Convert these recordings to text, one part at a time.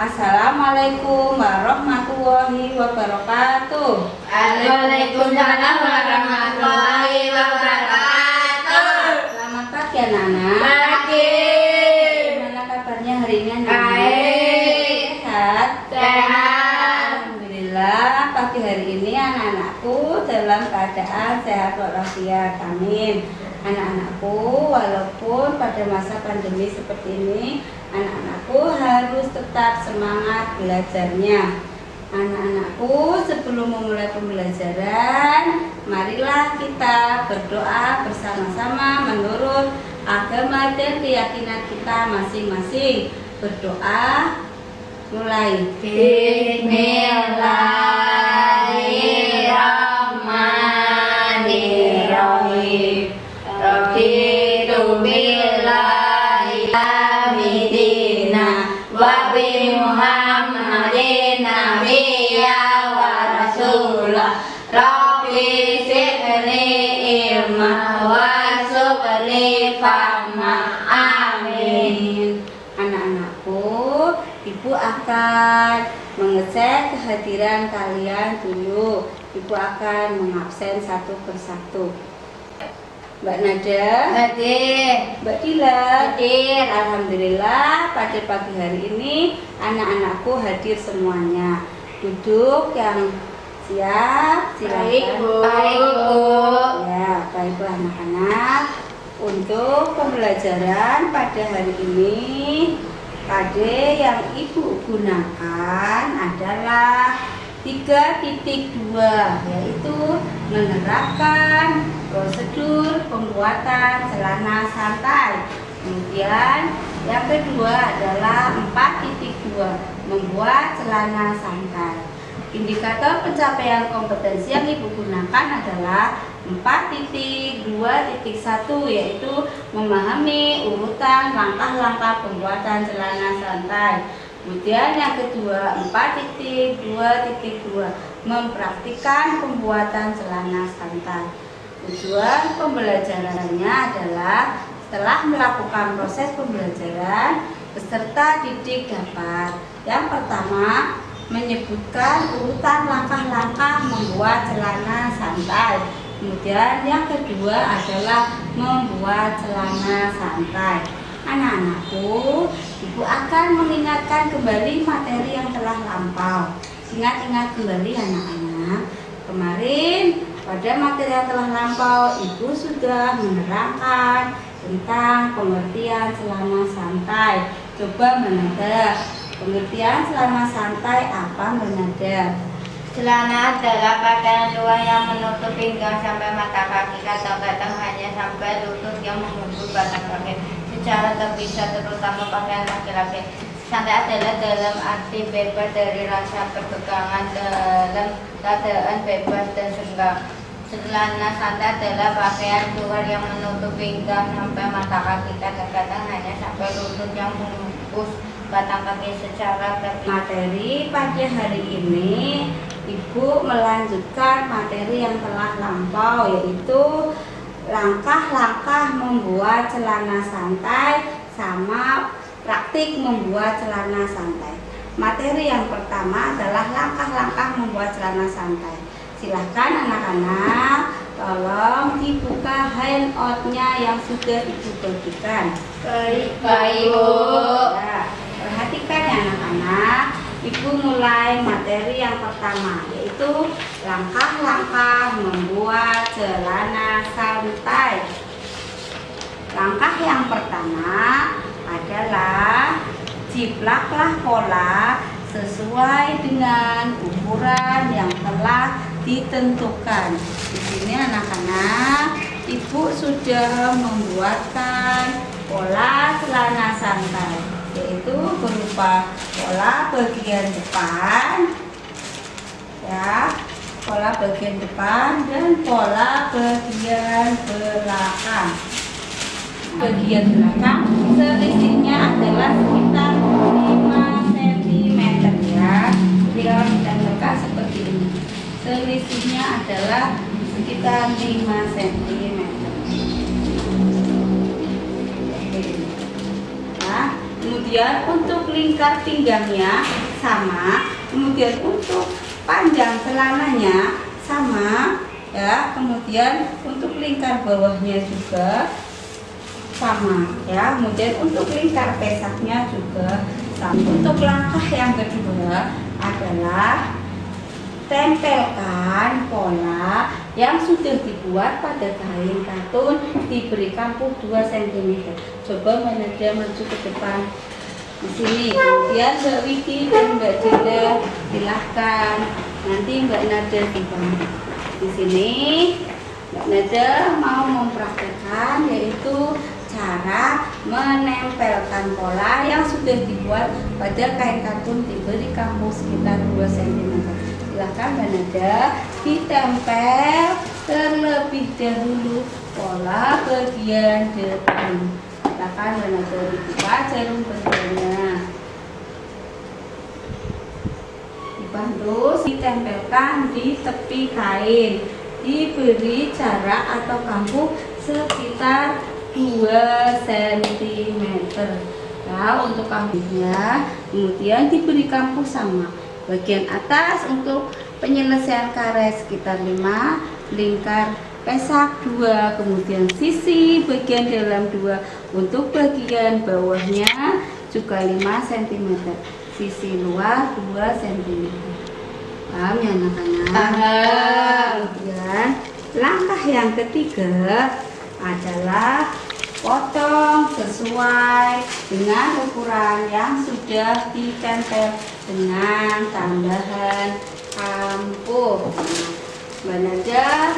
Assalamualaikum warahmatullahi wabarakatuh. Waalaikumsalam warahmatullahi wabarakatuh. Selamat pagi anak-anak. Pagi. Gimana kabarnya hari ini anak-anak? Baik. Sehat? Sehat. Alhamdulillah pagi hari ini anak-anakku dalam keadaan sehat walafiat. Amin. Anak-anakku, walaupun pada masa pandemi seperti ini, anak-anakku harus tetap semangat belajarnya. Anak-anakku, sebelum memulai pembelajaran, marilah kita berdoa bersama-sama menurut agama dan keyakinan kita masing-masing. Berdoa, mulai. Bismillahirrahmanirrahim. Raditu billahi hamidina wa bi Muhammadin nabiyya wa rasulah. Rabbi zidni ilma wa subli fahma. Amin. Anak-anakku, Ibu akan mengecek kehadiran kalian dulu. Ibu akan mengabsen satu persatu. Mbak Nada, Hadir. Mbak Dila, Hadir. Alhamdulillah pada pagi hari ini anak-anakku hadir semuanya. Duduk yang siap, Baik, silakan. Bu. Baik, Bu. Ya, baik Bu anak-anak. Untuk pembelajaran pada hari ini, pada yang Ibu gunakan adalah 3.2, yaitu menerapkan prosedur pembuatan celana santai. Kemudian yang kedua adalah 4.2, membuat celana santai. Indikator pencapaian kompetensi yang Ibu gunakan adalah 4.2.1, yaitu memahami urutan langkah-langkah pembuatan celana santai. Kemudian yang kedua 4.2.2, mempraktikkan pembuatan celana santai. Tujuan pembelajarannya adalah setelah melakukan proses pembelajaran, peserta didik dapat yang pertama menyebutkan urutan langkah-langkah membuat celana santai. Kemudian yang kedua adalah membuat celana santai. Anak-anakku, Ibu akan mengingatkan kembali materi yang telah lampau. Ingat-ingat kembali anak-anak. Kemarin pada materi yang telah lampau, Ibu sudah menerangkan tentang pengertian celana santai. Coba menada, pengertian celana santai apa menada? Celana adalah pakaian luar yang menutup pinggang sampai mata kaki. Kadang-kadang hanya sampai lutut yang membungkus batang kaki secara terpisah, terutama pakaian laki-laki. Santai adalah dalam arti bebas dari rasa ketegangan, dalam keadaan bebas dan senggang. Celana santai adalah pakaian luar yang menutup pinggang sampai mata kaki. Kadang-kadang hanya sampai lutut yang membungkus batang kaki secara terpisah. Materi pada hari ini Ibu melanjutkan materi yang telah lampau, yaitu langkah-langkah membuat celana santai sama praktik membuat celana santai. Materi yang pertama adalah langkah-langkah membuat celana santai. Silahkan anak-anak, tolong dibuka handout-nya yang sudah Ibu bagikan. Baik, Bu. Ya, perhatikan ya anak-anak. Ibu mulai materi yang pertama, yaitu langkah-langkah membuat celana santai. Langkah yang pertama adalah jiplaklah pola sesuai dengan ukuran yang telah ditentukan. Di sini anak-anak, Ibu sudah membuatkan pola celana santai, yaitu berupa pola bagian depan, ya, pola bagian depan dan pola bagian belakang. Bagian belakang selisihnya adalah sekitar 5 cm ya. Bila ditambahkan seperti ini, selisihnya adalah sekitar 5 cm. Nah, kemudian untuk lingkar pinggangnya sama, kemudian untuk panjang celananya sama ya, kemudian untuk lingkar bawahnya juga sama ya, kemudian untuk lingkar pesaknya juga sama. Untuk langkah yang kedua adalah tempelkan pola yang sudah dibuat pada kain katun, diberi kampuh 2 cm. Coba Mbak Nadia maju ke depan di sini, kemudian Mbak Widi dan Mbak Dila silahkan. Nanti Mbak Nadia di sini. Mbak Nadia mau mempraktekkan yaitu cara menempelkan pola yang sudah dibuat pada kain katun, diberi kampuh sekitar 2 cm. Silahkan Mbak Nadia ditempel terlebih dahulu pola bagian depan. Silahkan Mbak Nadia dibuka jarum pentilnya, dibantu ditempelkan di tepi kain, diberi jarak atau kampuh sekitar 2 cm. Nah, untuk kampuhnya kemudian diberi kampuh sama. Bagian atas untuk penyelesaian karet sekitar 5, lingkar pesak 2, kemudian sisi bagian dalam 2, untuk bagian bawahnya juga 5 cm, sisi luar 2 cm. Paham ya anak-anak? Kemudian langkah yang ketiga adalah potong sesuai dengan ukuran yang sudah ditempel dengan tambahan kampuh. Mbak Nadia,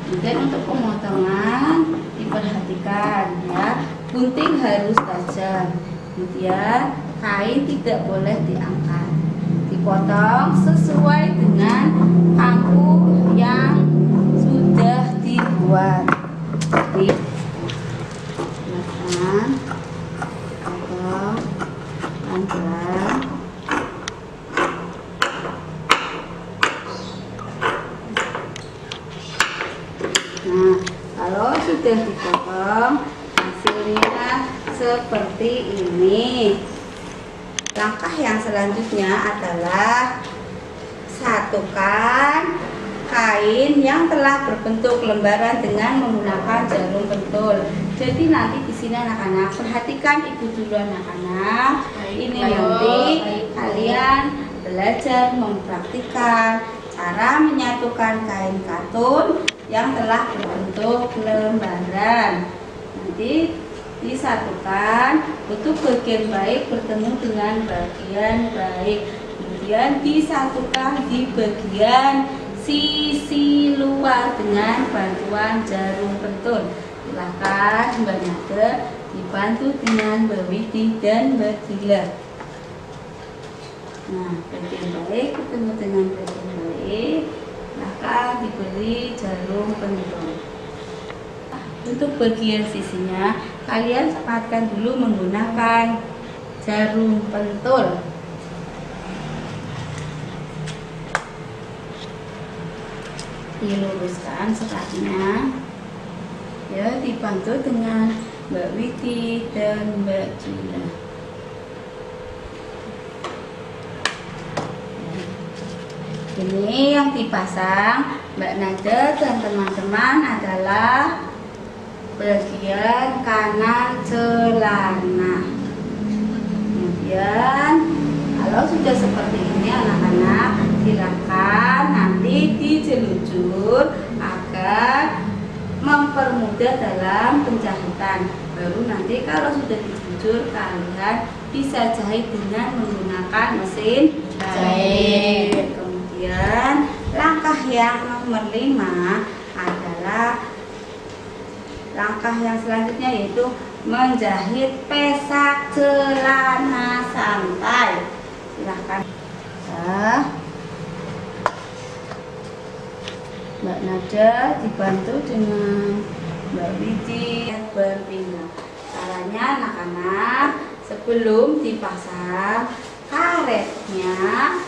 kemudian untuk pemotongan diperhatikan ya, gunting harus tajam, kemudian kain tidak boleh diangkat, dipotong sesuai dengan kampuh yang sudah dibuat. Jadi potong pelan-pelan. Nah, kalau sudah dipotong hasilnya seperti ini. Langkah yang selanjutnya adalah satukan kain yang telah berbentuk lembaran dengan menggunakan jarum pentul. Jadi nanti di sini anak-anak perhatikan ibu dulu anak-anak. Ini nanti kalian belajar mempraktikkan cara menyatukan kain katun yang telah berbentuk lembaran. Nanti disatukan untuk bagian baik bertemu dengan bagian baik, kemudian disatukan di bagian sisi luar dengan bantuan jarum pentul. Silakan Mbak Nadia dibantu dengan Mbak Widi dan Mbak Dila. Nah, bagian baik ketemu dengan bagian baik, silakan diberi jarum pentul. Untuk bagian sisinya kalian sepatkan dulu menggunakan jarum pentul. Diluruskan sekatnya ya, dibantu dengan Mbak Widi dan Mbak Dila. Ini yang dipasang Mbak Nadia dan teman-teman adalah bagian kanan celana. Kemudian kalau sudah seperti ini anak-anak, silakan nanti dijelujur agar mempermudah dalam penjahitan. Baru nanti kalau sudah dijelujur kalian bisa jahit dengan menggunakan mesin jahit. Kemudian langkah yang nomor 5 adalah langkah yang selanjutnya, yaitu menjahit pesak celana santai. Silahkan Mbak Nadia dibantu dengan Mbak Widi berpindah. Caranya anak-anak, sebelum dipasang karetnya,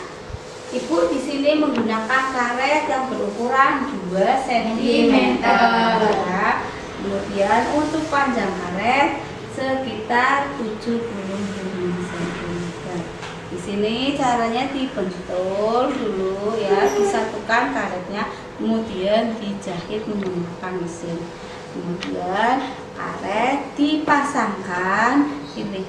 Ibu di sini menggunakan karet yang berukuran 2 cm. Ya. Kemudian untuk panjang karet sekitar 75 cm. sini caranya dibentul dulu ya, disatukan karetnya, kemudian dijahit menggunakan mesin. Kemudian karet dipasangkan. Ini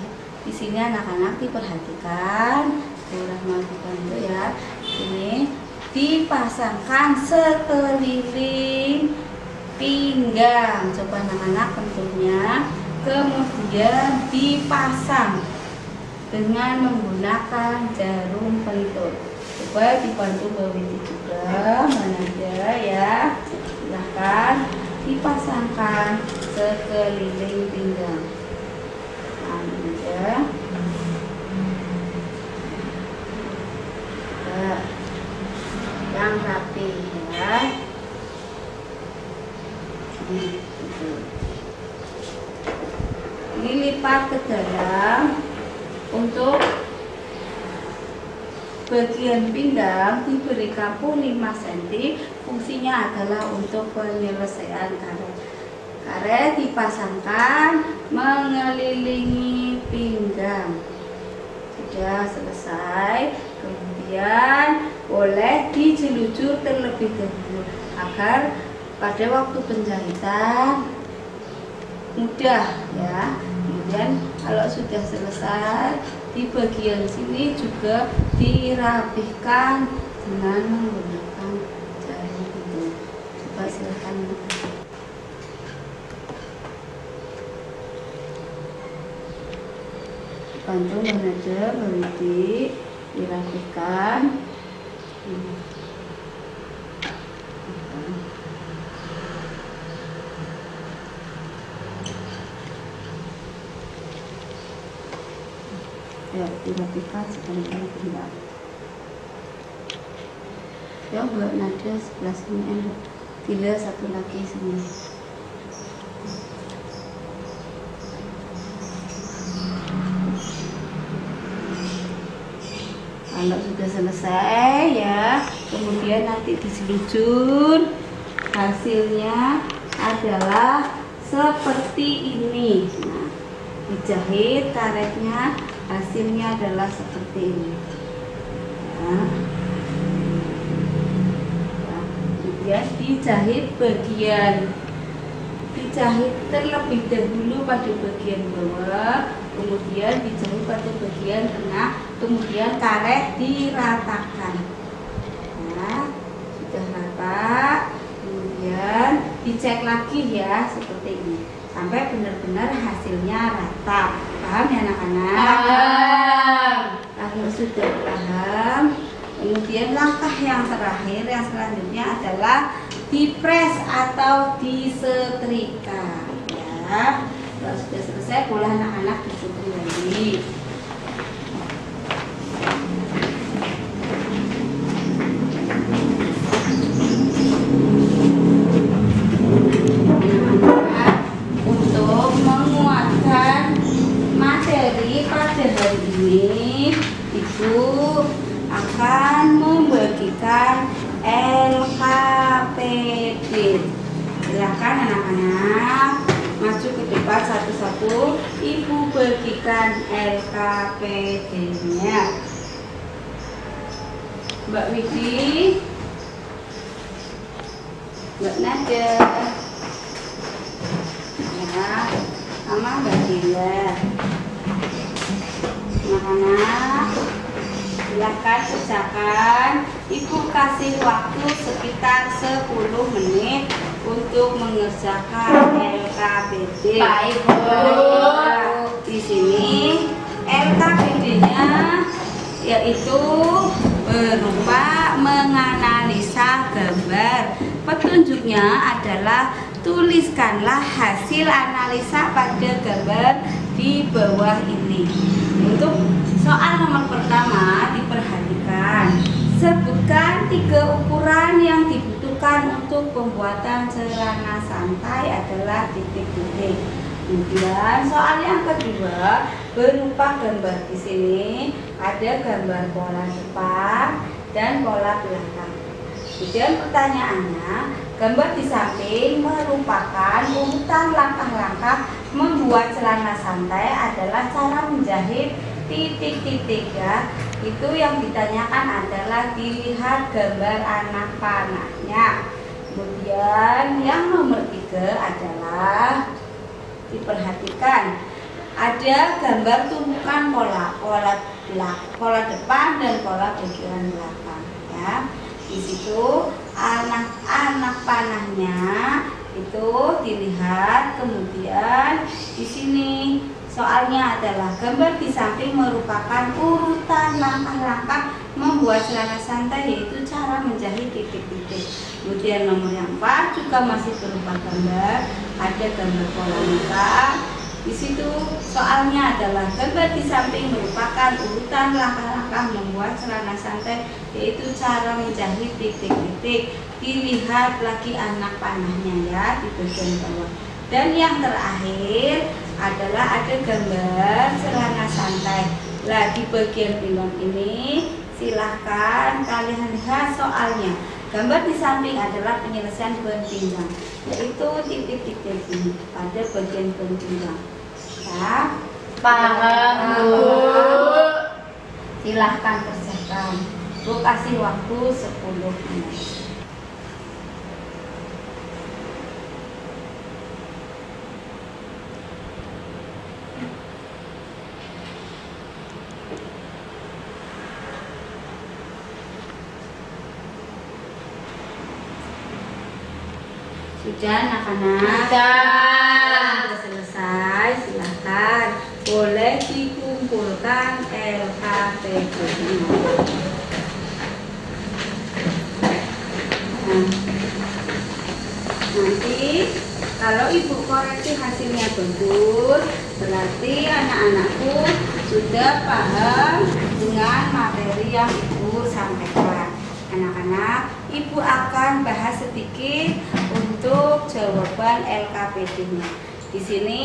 di sini anak-anak diperhatikan, Rahma dibantu ya. Ini dipasangkan sekeliling pinggang. Coba anak-anak bentuknya. Kemudian dipasang dengan menggunakan jarum pentul. Coba dibantu Mbak Widi juga, mana aja ya. Silahkan dipasangkan sekeliling pinggang. Nah, ya. Yang rapi ya. Ini lipat ke dalam. Untuk bagian pinggang diberi kapu 5 cm, fungsinya adalah untuk penyelesaian karet. Karet dipasangkan mengelilingi pinggang. Sudah selesai, kemudian boleh dijelujur terlebih dahulu agar pada waktu penjahitan mudah ya. Kemudian kalau sudah selesai, di bagian sini juga dirapihkan dengan menggunakan jarum pentul. Coba silakan. Bantu manajer berhenti dirapihkan. Ya, dirapikan sekali-kali benar. Ya, buat nada sebelah sini, tidak satu lagi sini. Kalau sudah selesai ya, kemudian nanti diselujur. Hasilnya adalah seperti ini. Nah, dijahit karetnya. Hasilnya adalah seperti ini ya. Kemudian dijahit terlebih dahulu pada bagian bawah, kemudian dijahit pada bagian tengah, kemudian karet diratakan ya. Sudah rata, kemudian dicek lagi ya, seperti ini sampai benar-benar hasilnya rata. Paham ya anak-anak? Paham. Kalau sudah paham, kemudian langkah yang terakhir, yang selanjutnya adalah dipres atau disetrika ya. Kalau sudah selesai, boleh anak-anak duduk kembali. Untuk menguatkan materi pada hari ini, Ibu akan membagikan LKPD. Silakan anak-anak maju ke depan satu-satu. Ibu bagikan LKPD-nya. Mbak Widi, Mbak Nada, ya, sama Mbak Dila. Anak-anak, silakan kerjakan. Ibu kasih waktu sekitar 10 menit untuk mengerjakan LKPD. Baik, Bu. Di sini LKPD-nya yaitu berupa menganalisa gambar. Petunjuknya adalah tuliskanlah hasil analisa pada gambar di bawah ini. Untuk soal nomor pertama diperhatikan. Sebutkan 3 ukuran yang dibutuhkan untuk pembuatan celana santai adalah titik-titik. Kemudian soal yang kedua berupa gambar. Di sini ada gambar pola depan dan pola belakang. Kemudian pertanyaannya, gambar di samping merupakan urutan langkah-langkah membuat celana santai adalah cara menjahit titik-titik ya. Itu yang ditanyakan adalah dilihat gambar anak panahnya. Kemudian yang nomor 3 adalah diperhatikan ada gambar tumpukan pola depan dan pola bagian belakang ya. Di situ anak-anak panahnya itu dilihat, kemudian di sini soalnya adalah gambar di samping merupakan urutan langkah-langkah membuat celana santai, yaitu cara menjahit titik-titik. Kemudian nomor yang 4 juga masih berupa gambar, ada gambar pola muka. Di situ soalnya adalah gambar di samping merupakan urutan langkah-langkah membuat celana santai, yaitu cara menjahit titik-titik. Dilihat lagi anak panahnya ya di bagian bawah. Dan yang terakhir adalah ada gambar celana santai. Nah, di bagian pinggang ini silahkan kalian lihat soalnya. Gambar di samping adalah penyelesaian ban pinggang, yaitu titik-titik ini pada bagian ban pinggang. Ya, Paham, Bu. silahkan kerjakan. Bu kasih waktu 10 menit. Sudah anak-anak? Sudah selesai, silahkan. Boleh dikumpulkan LKPD-nya. Nah, nanti kalau ibu koreksi hasilnya betul, berarti anak-anakku sudah paham dengan materi yang ibu sampaikan. Anak-anak, ibu akan bahas sedikit untuk jawaban LKPD-nya. Di sini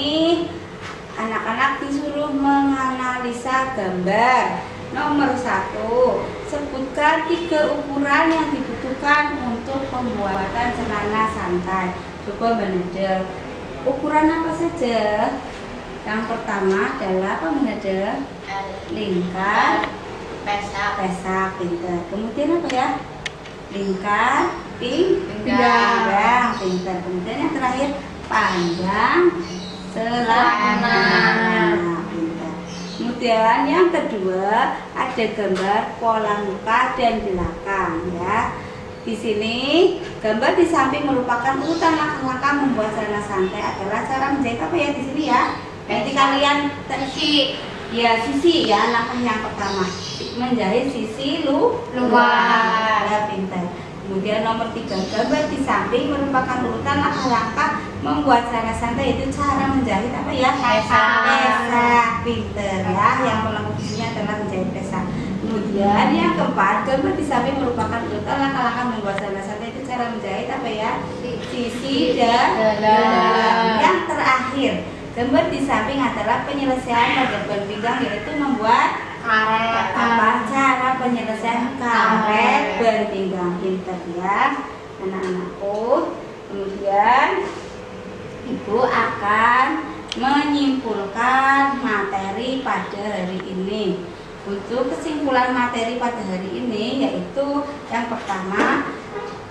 anak-anak disuruh menganalisa gambar. Nomor 1, sebutkan 3 ukuran yang dibutuhkan untuk pembuatan celana santai. Coba menedel. Ukuran apa saja? Yang pertama adalah apa menedel? Lingkar, pesak, pintar. Kemudian apa ya? Lingkar, pinggang, pintar. Kemudian yang terakhir panjang, celana, pintar. Kemudian yang kedua ada gambar pola muka dan belakang ya. Di sini gambar di samping merupakan urutan langkah-langkah membuat celana santai adalah cara menjahit apa ya di sini ya? Nanti kalian sisi ya, langkah yang pertama menjahit sisi luar ya, pintar. Kemudian nomor 3, gambar di samping merupakan urutan langkah-langkah membuat celana santai, itu cara menjahit apa ya? Pesak, pintar ya. Yang melakukan fungsinya adalah menjahit pesak. Kemudian yang keempat, gambar di samping merupakan urutan langkah-langkah membuat celana santai, itu cara menjahit apa ya? Sisi dan dalam. Yang terakhir, gambar di samping adalah penyelesaian pada ban pinggang, yaitu membuat karet. Apa cara penyelesaian karet ban pinggang? Pintar ya anak-anakku. Kemudian ibu akan menyimpulkan materi pada hari ini. Untuk kesimpulan materi pada hari ini yaitu yang pertama,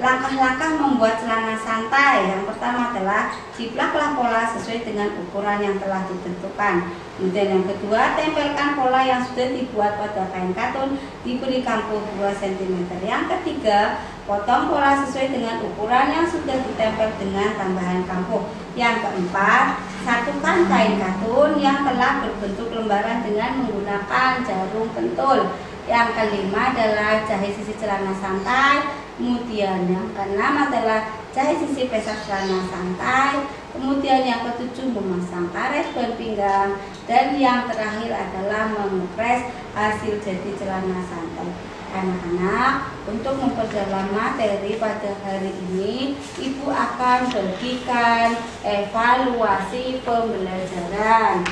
langkah-langkah membuat celana santai. Yang pertama adalah jiplaklah pola sesuai dengan ukuran yang telah ditentukan. Kemudian yang kedua, tempelkan pola yang sudah dibuat pada kain katun diberi kampuh 2 cm. Yang ketiga, potong pola sesuai dengan ukuran yang sudah ditempel dengan tambahan kampuh. Yang keempat, satukan kain katun yang telah berbentuk lembaran dengan menggunakan jarum pentul. Yang kelima adalah jahit sisi celana santai. Kemudian yang keenam adalah jahit sisi pesak celana santai. Kemudian yang ketujuh, memasang karet ban pinggang. Dan yang terakhir adalah mengepres hasil jadi celana santai. Anak-anak, untuk memperdalam materi pada hari ini, ibu akan bagikan evaluasi pembelajaran.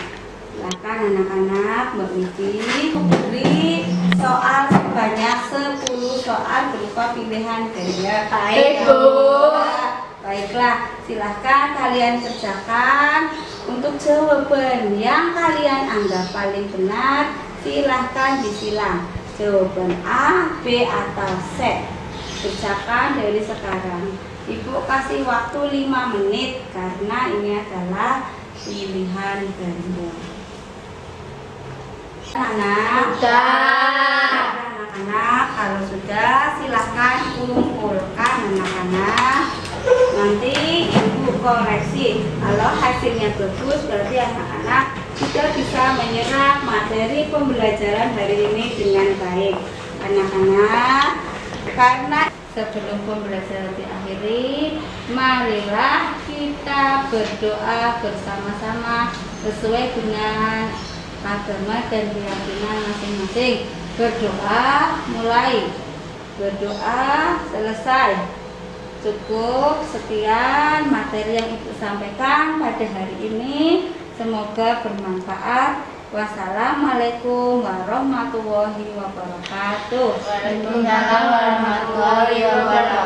Silakan anak-anak, Mbak Widi beri soal sebanyak 10 soal berupa pilihan gaya. Baik, Bu. Baiklah, silahkan kalian kerjakan. Untuk jawaban yang kalian anggap paling benar, silahkan disilang. Jawaban A, B, atau C? Kerjakan dari sekarang. Ibu kasih waktu 5 menit karena ini adalah pilihan ganda. Anak-anak, kalau sudah silahkan kumpulkan anak-anak. Nanti ibu koreksi. Kalau hasilnya bagus berarti anak-anak sudah bisa menyerap materi pembelajaran hari ini dengan baik. Anak-anak, karena sebelum pembelajaran diakhiri, marilah kita berdoa bersama-sama sesuai dengan agama dan keyakinan masing-masing. Berdoa mulai, berdoa selesai. Cukup sekian materi yang ibu sampaikan pada hari ini. Semoga bermanfaat. Wassalamualaikum warahmatullahi wabarakatuh. Waalaikumsalam warahmatullahi wabarakatuh.